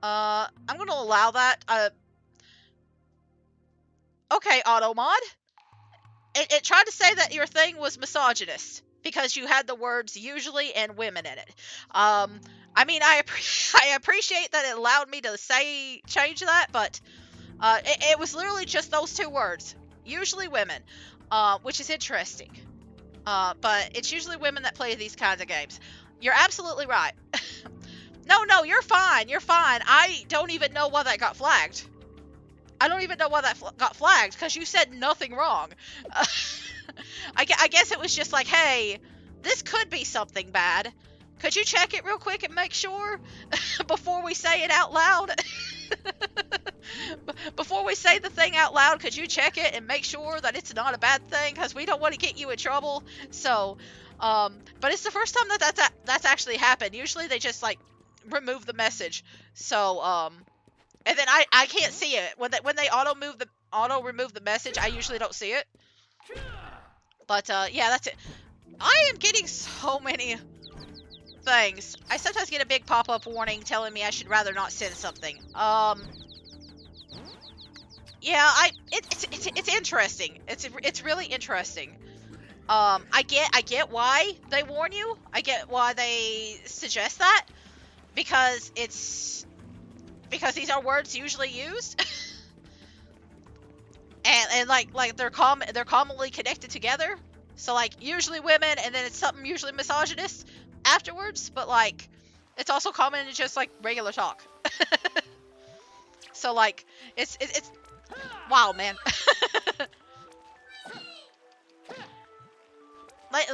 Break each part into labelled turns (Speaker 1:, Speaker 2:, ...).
Speaker 1: I'm gonna allow that. Okay, Automod. It tried to say that your thing was misogynist because you had the words usually and women in it. Um, I mean, I appreciate that it allowed me to change that, but it was literally just those two words, usually women, which is interesting. But it's usually women that play these kinds of games. You're absolutely right. No, you're fine. You're fine. I don't even know why that got flagged. I don't even know why that got flagged because you said nothing wrong. I guess it was just like, hey, this could be something bad. Could you check it real quick and make sure before we say it out loud? Before we say the thing out loud, could you check it and make sure that it's not a bad thing? Because we don't want to get you in trouble. So, but it's the first time that's actually happened. Usually they just like remove the message. So, and then I can't see it when they auto remove the message. I usually don't see it. But yeah, that's it. I am getting so many things. I sometimes get a big pop-up warning telling me I should rather not send something. Yeah, it's interesting. It's really interesting. I get why they warn you. I get why they suggest that because these are words usually used. and like they're commonly connected together. So like usually women and then it's something usually misogynist afterwards, but like it's also common in just like regular talk. So like it's wow, man.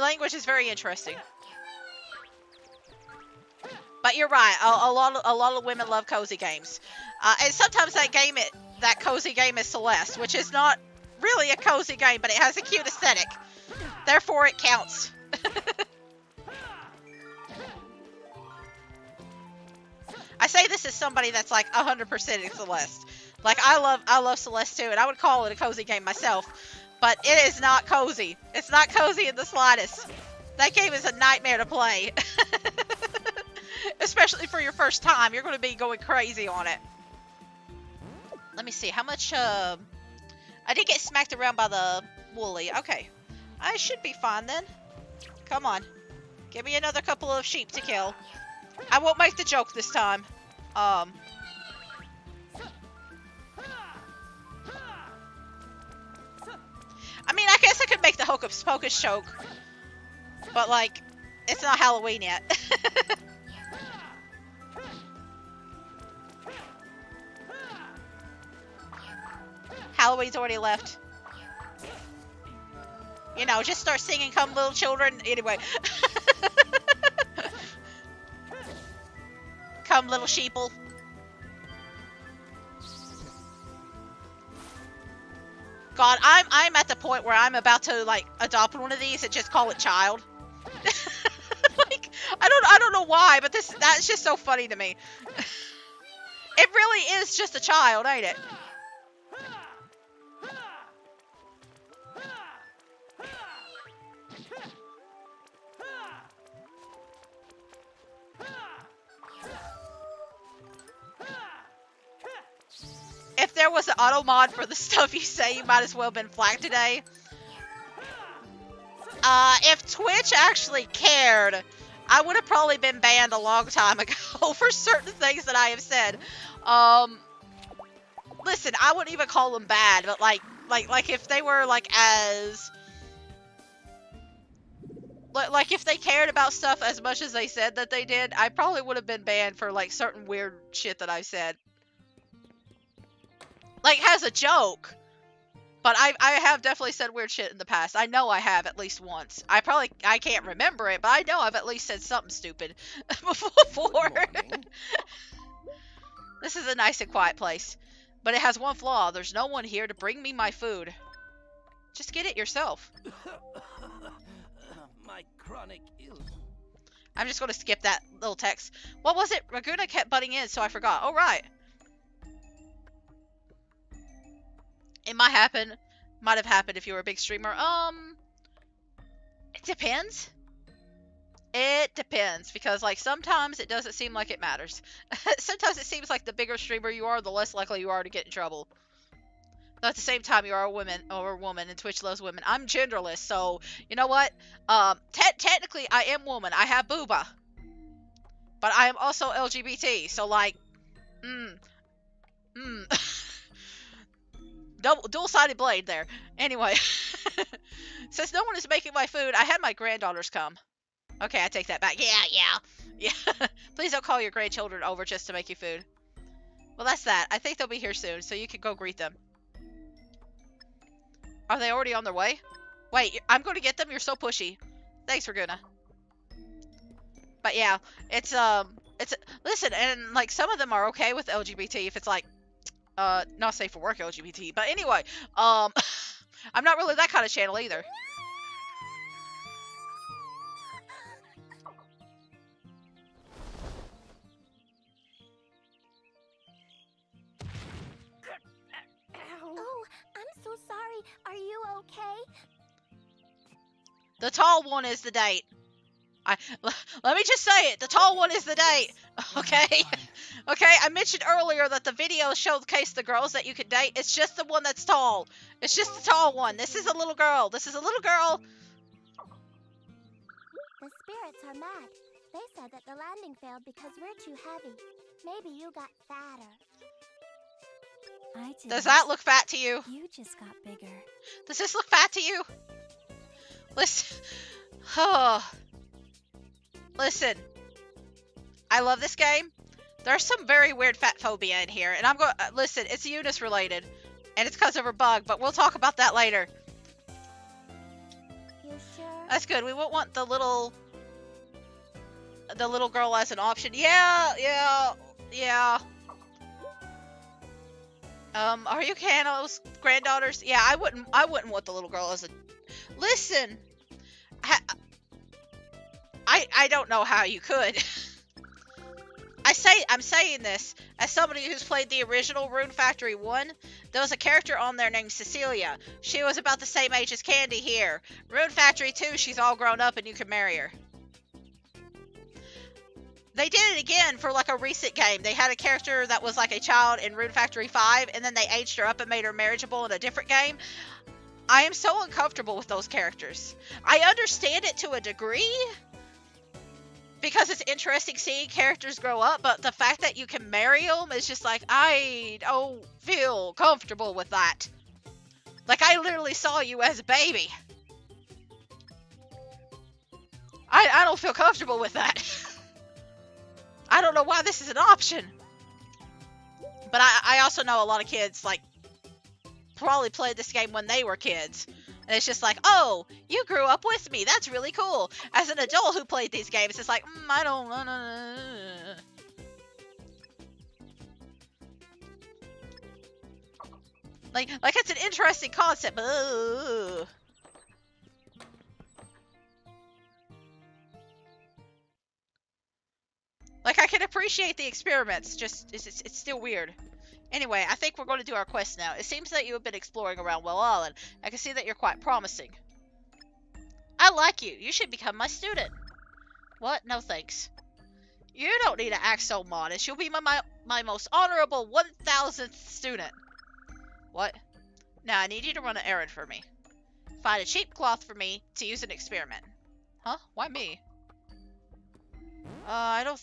Speaker 1: Language is very interesting. But you're right. A lot of women love cozy games, and sometimes that cozy game is Celeste, which is not really a cozy game, but it has a cute aesthetic. Therefore, it counts. I say this as somebody that's like 100% in Celeste. Like I love Celeste too, and I would call it a cozy game myself. But it is not cozy. It's not cozy in the slightest. That game is a nightmare to play. Especially for your first time. You're going to be going crazy on it. Let me see. How much, I did get smacked around by the woolly. Okay. I should be fine then. Come on. Give me another couple of sheep to kill. I won't make the joke this time. I mean, I guess I could make the Hocus Pocus joke. But, like, it's not Halloween yet. Halloween's already left. You know, just start singing Come Little Children. Anyway. Come Little Sheeple. God, I'm at the point where I'm about to like adopt one of these and just call it Child. Like I don't know why, but that's just so funny to me. It really is just a child, ain't it? If there was an auto mod for the stuff you say, you might as well have been flagged today. If Twitch actually cared, I would have probably been banned a long time ago for certain things that I have said. Listen, I wouldn't even call them bad, but like if they were like as like if they cared about stuff as much as they said that they did, I probably would have been banned for like certain weird shit that I said. Like as a joke. But I have definitely said weird shit in the past. I know I have at least once. I can't remember it, but I know I've at least said something stupid before. This is a nice and quiet place. But it has one flaw. There's no one here to bring me my food. Just get it yourself.
Speaker 2: My chronic illness.
Speaker 1: I'm just going to skip that little text. What was it? Raguna kept butting in, so I forgot. Oh, right. It might have happened if you were a big streamer. It depends. It depends, because like sometimes it doesn't seem like it matters. Sometimes it seems like the bigger streamer you are, the less likely you are to get in trouble. Though at the same time, you are a woman, and Twitch loves women. I'm genderless, so you know what? Technically, I am woman. I have booba, but I am also LGBT. So like, mm, mm. Dual-sided blade there. Anyway, since no one is making my food, I had my granddaughters come. Okay, I take that back. Yeah. Please don't call your grandchildren over just to make you food. Well, that's that. I think they'll be here soon, so you can go greet them. Are they already on their way? Wait, I'm going to get them? You're so pushy. Thanks, Raguna. But yeah, it's listen, and like some of them are okay with LGBT if it's like, not safe for work LGBT. But anyway, I'm not really that kind of channel either.
Speaker 2: Oh, I'm so sorry. Are you okay?
Speaker 1: The tall one is the date. Let me just say it. The tall one is the date. Okay? Okay, I mentioned earlier that the video showcased the girls that you could date. It's just the one that's tall. It's just the tall one. This is a little girl. This is a little girl.
Speaker 2: The spirits are mad. They said that the landing failed because we're too heavy. Maybe you got fatter.
Speaker 1: Does that look fat to you?
Speaker 2: You just got bigger.
Speaker 1: Does this look fat to you? Listen. Oh. Listen. I love this game. There's some very weird fat phobia in here. And I'm going to... listen, it's Eunice related. And it's because of her bug. But we'll talk about that later.
Speaker 2: You sure?
Speaker 1: That's good. We won't want the little girl as an option. Yeah. Are you Kano's granddaughters? Yeah, I wouldn't want the little girl as a... Listen. I don't know how you could. I'm saying this as somebody who's played the original Rune Factory 1. There was a character on there named Cecilia. She was about the same age as Candy here. Rune Factory 2, she's all grown up and you can marry her. They did it again for like a recent game. They had a character that was like a child in Rune Factory 5, and then they aged her up and made her marriageable in a different game. I am so uncomfortable with those characters. I understand it to a degree, because it's interesting seeing characters grow up, but the fact that you can marry them is just like, I don't feel comfortable with that. Like, I literally saw you as a baby. I don't feel comfortable with that. I don't know why this is an option. But I also know a lot of kids, like, probably played this game when they were kids. And it's just like, oh, you grew up with me. That's really cool. As an adult who played these games, it's like, I don't... Like it's an interesting concept, but... Like, I can appreciate the experiments, just, it's still weird. Anyway, I think we're going to do our quest now. It seems that you have been exploring around Well Island. I can see that you're quite promising. I like you. You should become my student. What? No thanks. You don't need to act so modest. You'll be my most honorable 1000th student. What? Now, I need you to run an errand for me. Find a cheap cloth for me to use an experiment. Huh? Why me? I don't...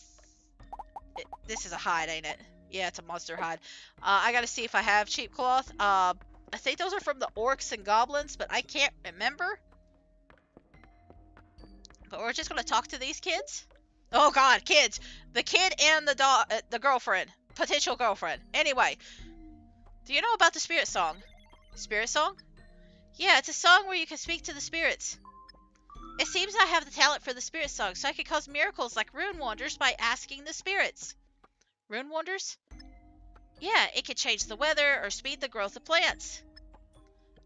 Speaker 1: This is a hide, ain't it? Yeah, it's a monster hide. I gotta see if I have cheap cloth. I think those are from the orcs and goblins, but I can't remember. But we're just gonna talk to these kids. Oh god, kids! The kid and the girlfriend. Potential girlfriend. Anyway. Do you know about the spirit song? Spirit song? Yeah, it's a song where you can speak to the spirits. It seems I have the talent for the spirit song, so I can cause miracles like rune wonders by asking the spirits. Rune wonders? Yeah, it can change the weather or speed the growth of plants.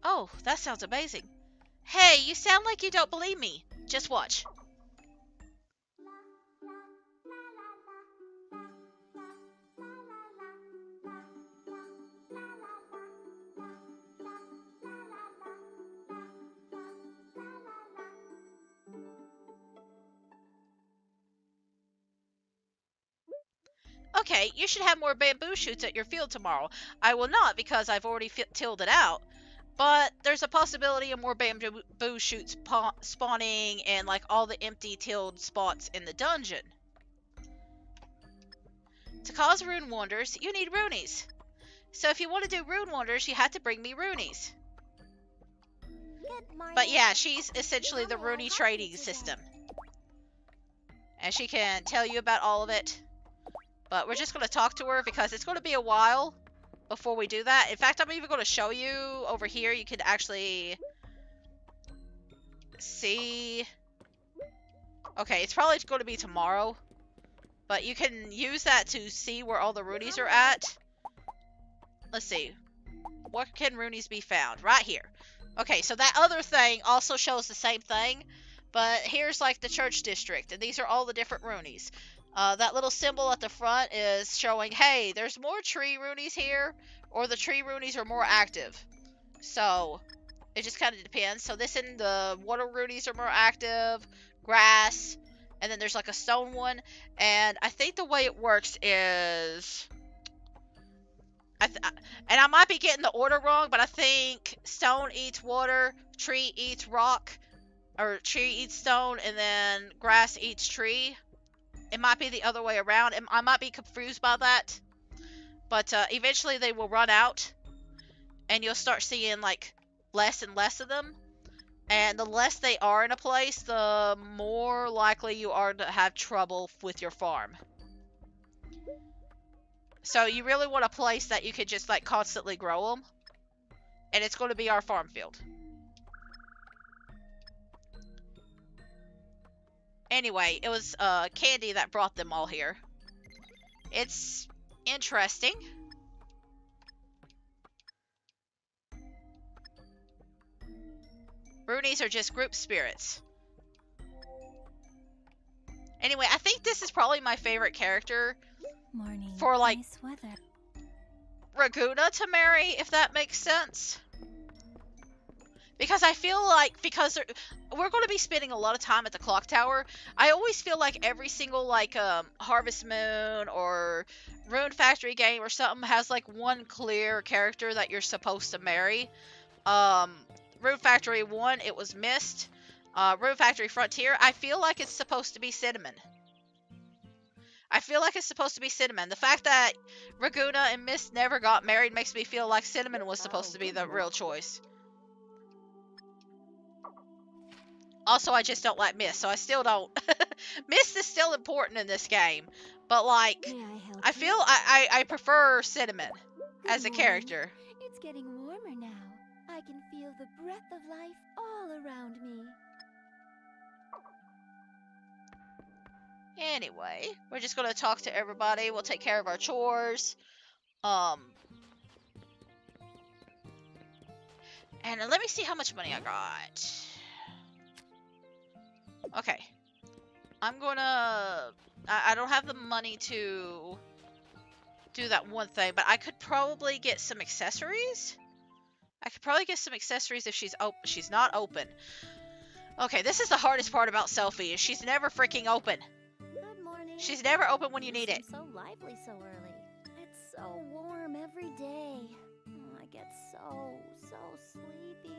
Speaker 1: Oh, that sounds amazing. Hey, you sound like you don't believe me. Just watch. okay, you should have more bamboo shoots at your field tomorrow. I will not because I've already tilled it out. But there's a possibility of more bamboo shoots spawning in like all the empty tilled spots in the dungeon. To cause rune wonders, you need runies. So if you want to do rune wonders, you have to bring me runies. But yeah, she's essentially the Rune trading system. And she can tell you about all of it. But we're just going to talk to her because it's going to be a while before we do that. In fact, I'm even going to show you over here. You can actually see. Okay, it's probably going to be tomorrow. But you can use that to see where all the Runies are at. Let's see. Where can Runies be found? Right here. Okay, so that other thing also shows the same thing. But here's like the church district. And these are all the different Runies. That little symbol at the front is showing, hey, there's more tree Runies here. Or the tree Runies are more active. So, it just kind of depends. So this and the water Runies are more active. Grass. And then there's like a stone one. And I think the way it works is... and I might be getting the order wrong, but I think stone eats water, tree eats rock, or tree eats stone, and then grass eats tree. It might be the other way around. I might be confused by that. But eventually they will run out, and you'll start seeing like less and less of them. And the less they are in a place, the more likely you are to have trouble with your farm. So you really want a place that you can just like constantly grow them. And it's going to be our farm field. Anyway, it was Candy that brought them all here. It's interesting. Runies are just group spirits. Anyway, I think this is probably my favorite character.
Speaker 2: Morning.
Speaker 1: For like
Speaker 2: Nice weather.
Speaker 1: Raguna to marry, if that makes sense. Because I feel like, because we're going to be spending a lot of time at the clock tower, I always feel like every single like Harvest Moon or Rune Factory game or something has like one clear character that you're supposed to marry. Rune Factory 1, it was Mist. Rune Factory Frontier, I feel like it's supposed to be Cinnamon. I feel like it's supposed to be Cinnamon. The fact that Raguna and Mist never got married makes me feel like Cinnamon was supposed to be the real choice. Also, I just don't like Mist, so I still don't... Mist is still important in this game. But, like, I feel I prefer Cinnamon as a character.
Speaker 2: It's getting warmer now. I can feel the breath of life all around me.
Speaker 1: Anyway, we're just going to talk to everybody. We'll take care of our chores. And let me see how much money I got. Okay. I'm gonna... I don't have the money to do that one thing, but I could probably get some accessories. I could probably get some accessories if she's open. She's not open. Okay, this is the hardest part about Selphie, is she's never freaking open.
Speaker 2: Good morning.
Speaker 1: She's never open when you need it.
Speaker 2: So lively so early. It's so warm every day. I get so sleepy.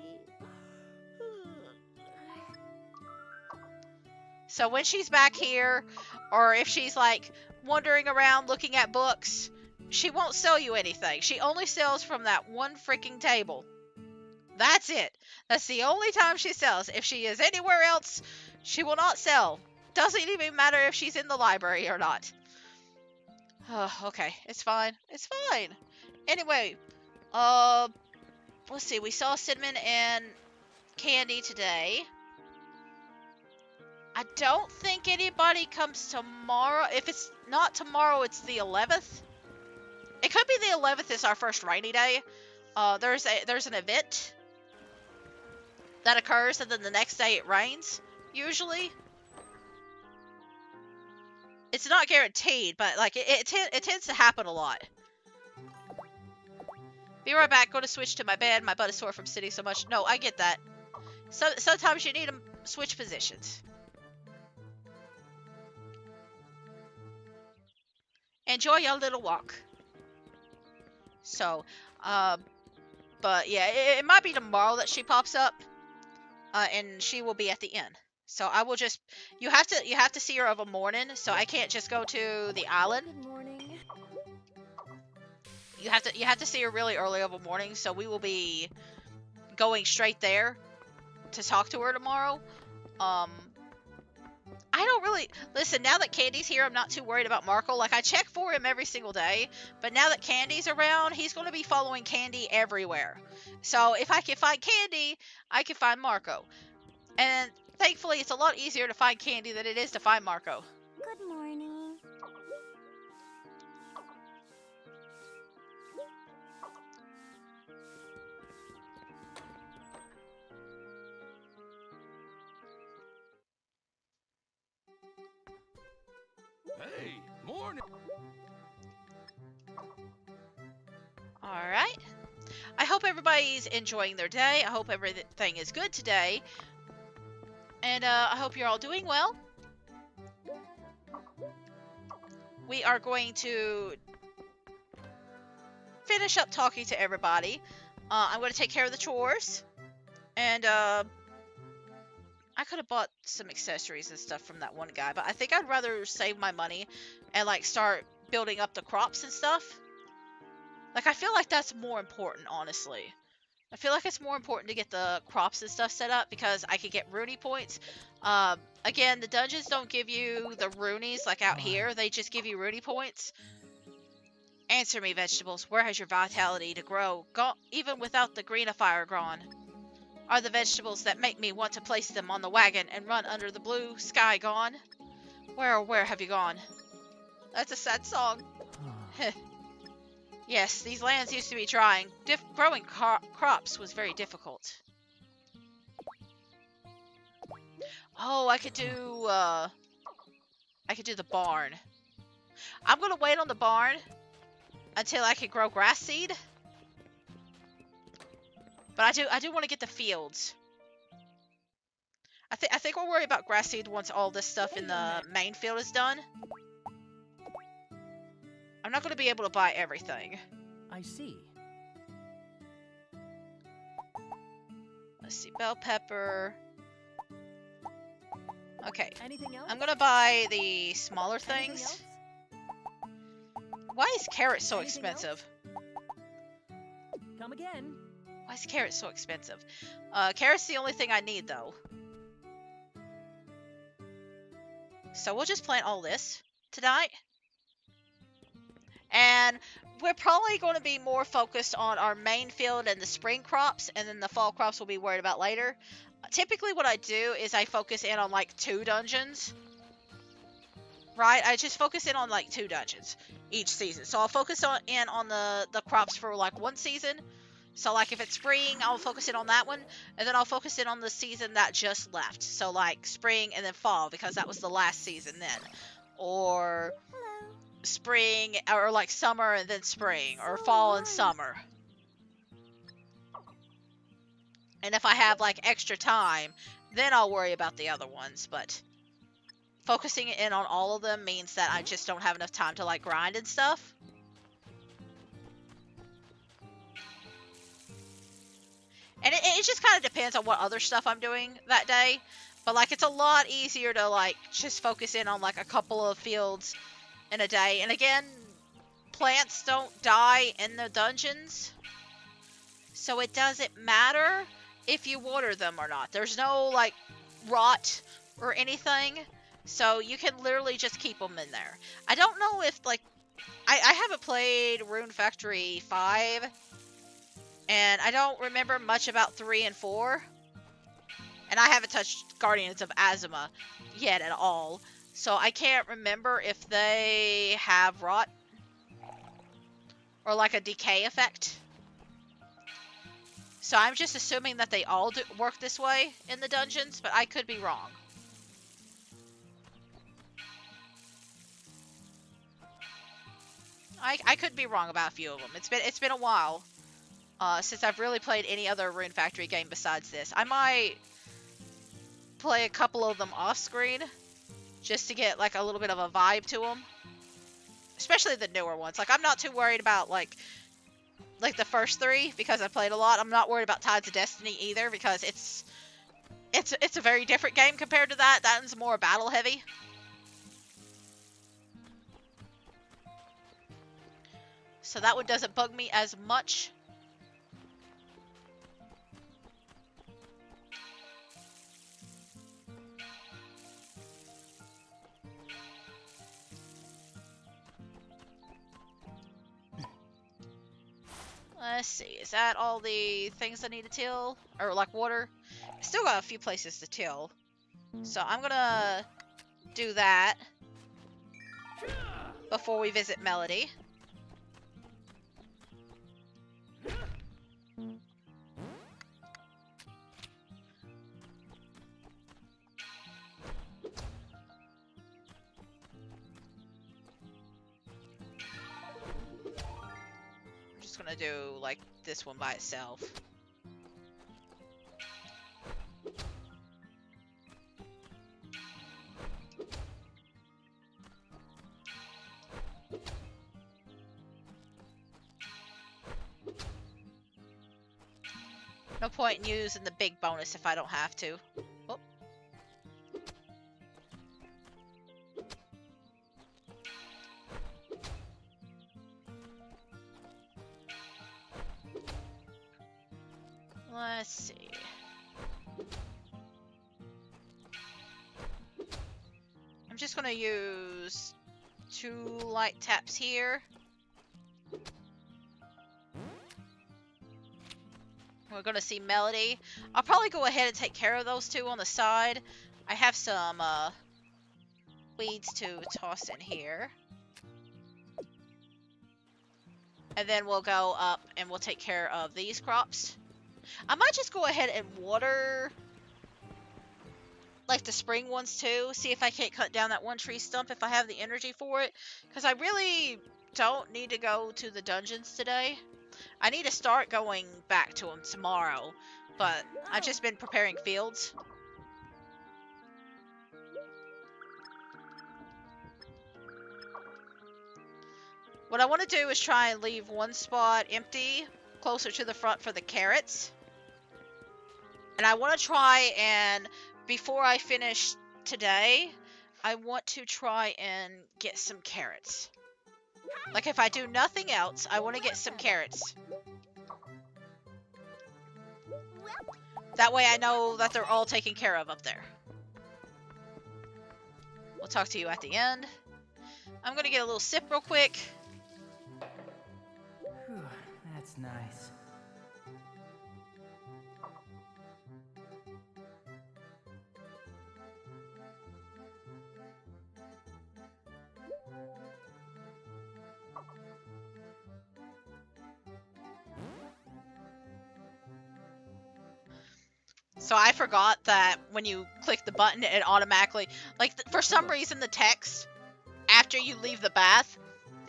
Speaker 1: So when she's back here, or if she's like wandering around looking at books, she won't sell you anything. She only sells from that one freaking table. That's it. That's the only time she sells. If she is anywhere else, she will not sell. Doesn't even matter if she's in the library or not. Okay, it's fine. It's fine. Anyway, let's see. We saw Cinnamon and Candy today. I don't think anybody comes tomorrow. If it's not tomorrow, it's the 11th. It could be the 11th is our first rainy day. There's an event that occurs, and then the next day it rains, usually. It's not guaranteed, but like it tends to happen a lot. Be right back. Going to switch to my bed. My butt is sore from sitting so much. No, I get that. Sometimes you need to switch positions. Enjoy your little walk. So, uh, but yeah, it might be tomorrow that she pops up, and she will be at the inn. So I will just you have to see her of a morning. So I can't just go to the island.
Speaker 2: Good morning.
Speaker 1: You have to see her really early of a morning. So we will be going straight there to talk to her tomorrow. Um, I don't really listen now that Candy's here. I'm not too worried about Marco. Like I check for him every single day, but now that Candy's around, he's going to be following Candy everywhere. So if I can find Candy, I can find Marco. And thankfully, it's a lot easier to find Candy than it is to find Marco.
Speaker 2: Good morning.
Speaker 3: Hey, morning.
Speaker 1: All right. I hope everybody's enjoying their day. I hope everything is good today. And I hope you're all doing well. We are going to finish up talking to everybody. I'm going to take care of the chores. And I could have bought some accessories and stuff from that one guy, but I think I'd rather save my money and like start building up the crops and stuff. Like I feel like that's more important, honestly. I feel like it's more important to get the crops and stuff set up because I could get Rune points. Again, the dungeons don't give you the Runeys like out here. They just give you Rune points. Answer me, vegetables. Where has your vitality to grow? Even without the greenifier gone. Are the vegetables that make me want to place them on the wagon and run under the blue sky gone? Where have you gone? That's a sad song. Yes, these lands used to be drying. Growing crops was very difficult. Oh, I could do the barn. I'm gonna wait on the barn until I can grow grass seed. But I do want to get the fields. I think we'll worry about grass seed once all this stuff in the main field is done. I'm not going to be able to buy everything.
Speaker 4: I see.
Speaker 1: Let's see, bell pepper. Okay.
Speaker 4: Anything else?
Speaker 1: I'm going to buy the smaller
Speaker 4: Anything
Speaker 1: things.
Speaker 4: else?
Speaker 1: Why is carrot so
Speaker 4: Anything
Speaker 1: expensive?
Speaker 4: Come again.
Speaker 1: Why is carrot so expensive? Carrot's the only thing I need, though. So we'll just plant all this tonight. And we're probably going to be more focused on our main field and the spring crops, and then the fall crops we'll be worried about later. Typically what I do is I focus in on like 2 dungeons. Right? I just focus in on like 2 dungeons each season. So I'll focus in on the crops for like 1 season. So like if it's spring, I'll focus in on that one. And then I'll focus in on the season that just left. So like spring and then fall, because that was the last season then. Or
Speaker 2: Hello.
Speaker 1: spring, or like summer and then spring, or fall and summer. And if I have like extra time, then I'll worry about the other ones. But focusing in on all of them means that I just don't have enough time to like grind and stuff. And it just kind of depends on what other stuff I'm doing that day. But like it's a lot easier to like just focus in on like a couple of fields in a day. And again, plants don't die in the dungeons. So it doesn't matter if you water them or not. There's no like rot or anything. So you can literally just keep them in there. I don't know if like I haven't played Rune Factory 5. And I don't remember much about 3 and 4. And I haven't touched Guardians of Azuma yet at all. So I can't remember if they have rot. Or like a decay effect. So I'm just assuming that they all work this way in the dungeons. But I could be wrong. I could be wrong about a few of them. It's been a while. Since I've really played any other Rune Factory game besides this. I might play a couple of them off screen just to get like a little bit of a vibe to them. especially the newer ones. Like, I'm not too worried about, like the first 3, because I played a lot. I'm not worried about Tides of Destiny either, because it's a very different game compared to that. That one's more battle heavy. So that one doesn't bug me as much. Let's see, is that all the things I need to till? Or, like, water? I still got a few places to till. So I'm gonna do that before we visit Melody. I'm just gonna do, like, this one by itself. No point in using the big bonus if I don't have to. Oh. Let's see. I'm just gonna use 2 light taps here. We're gonna see Melody. I'll probably go ahead and take care of those 2 on the side. I have some weeds to toss in here. And then we'll go up and we'll take care of these crops. I might just go ahead and water, like, the spring ones too. See if I can't cut down that one tree stump if I have the energy for it. Because I really don't need to go to the dungeons today. I need to start going back to them tomorrow. But I've just been preparing fields. What I want to do is try and leave one spot empty closer to the front for the carrots. And I want to try and, before I finish today, I want to try and get some carrots. Like, if I do nothing else, I want to get some carrots. That way I know that they're all taken care of up there. We'll talk to you at the end. I'm going to get a little sip real quick.
Speaker 4: Whew, that's nice.
Speaker 1: So I forgot that when you click the button, it automatically, like, for some reason, the text after you leave the bath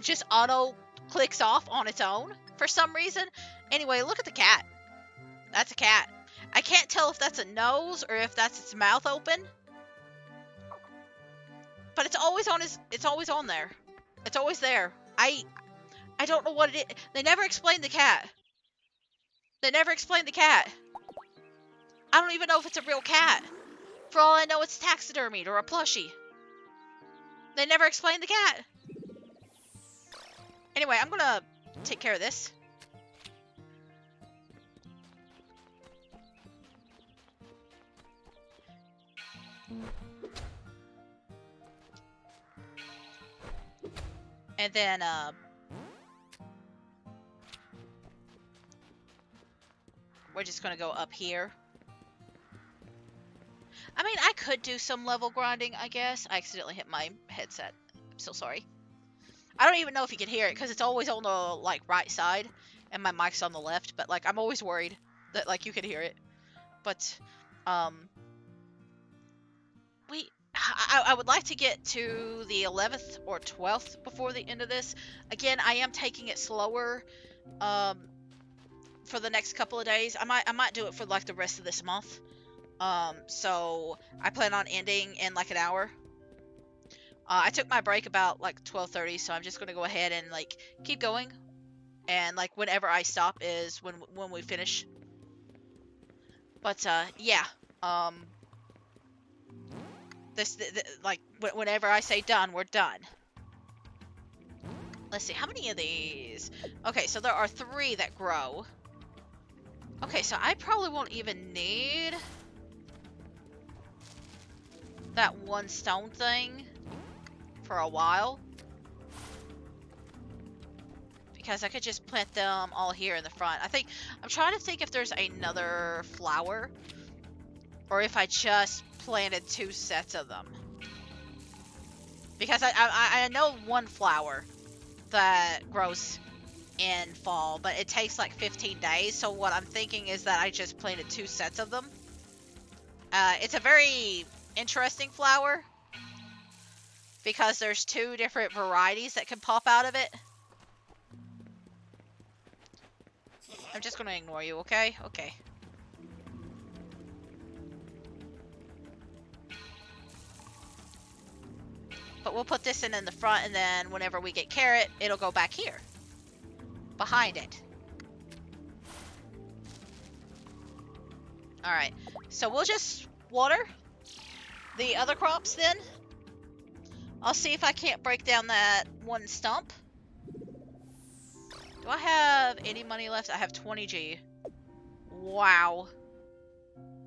Speaker 1: just auto clicks off on its own for some reason. Anyway, look at the cat. That's a cat. I can't tell if that's a nose or if that's its mouth open. But it's always on it's always on there. It's always there. I don't know what it is. They never explained the cat. They never explained the cat. I don't even know if it's a real cat. For all I know, it's taxidermied or a plushie. They never explained the cat. Anyway, I'm gonna take care of this. And then, we're just gonna go up here. I mean, I could do some level grinding, I guess. I accidentally hit my headset. I'm so sorry. I don't even know if you can hear it, because it's always on the, like, right side, and my mic's on the left, but, like, I'm always worried that, like, you could hear it. But, I would like to get to the 11th or 12th before the end of this. Again, I am taking it slower, for the next couple of days. I might do it for, like, the rest of this month. So I plan on ending in like an hour. I took my break about like 12:30, so I'm just gonna go ahead and like keep going, and like whenever I stop is when we finish. But yeah, um, like whenever I say done, we're done. Let's see, how many of these? Okay, so there are 3 that grow. Okay, so I probably won't even need that 1 stone thing for a while, because I could just plant them all here in the front. I'm trying to think if there's another flower, or if I just planted 2 sets of them. Because I know 1 flower that grows in fall, but it takes like 15 days. So what I'm thinking is that I just planted 2 sets of them. It's a very interesting flower because there's 2 different varieties that can pop out of it. I'm just gonna ignore you, okay? Okay. But we'll put this in the front, and then whenever we get carrot, it'll go back here. Behind it. Alright, so we'll just water the other crops then. I'll see if I can't break down that 1 stump. Do I have any money left? I have 20G. Wow.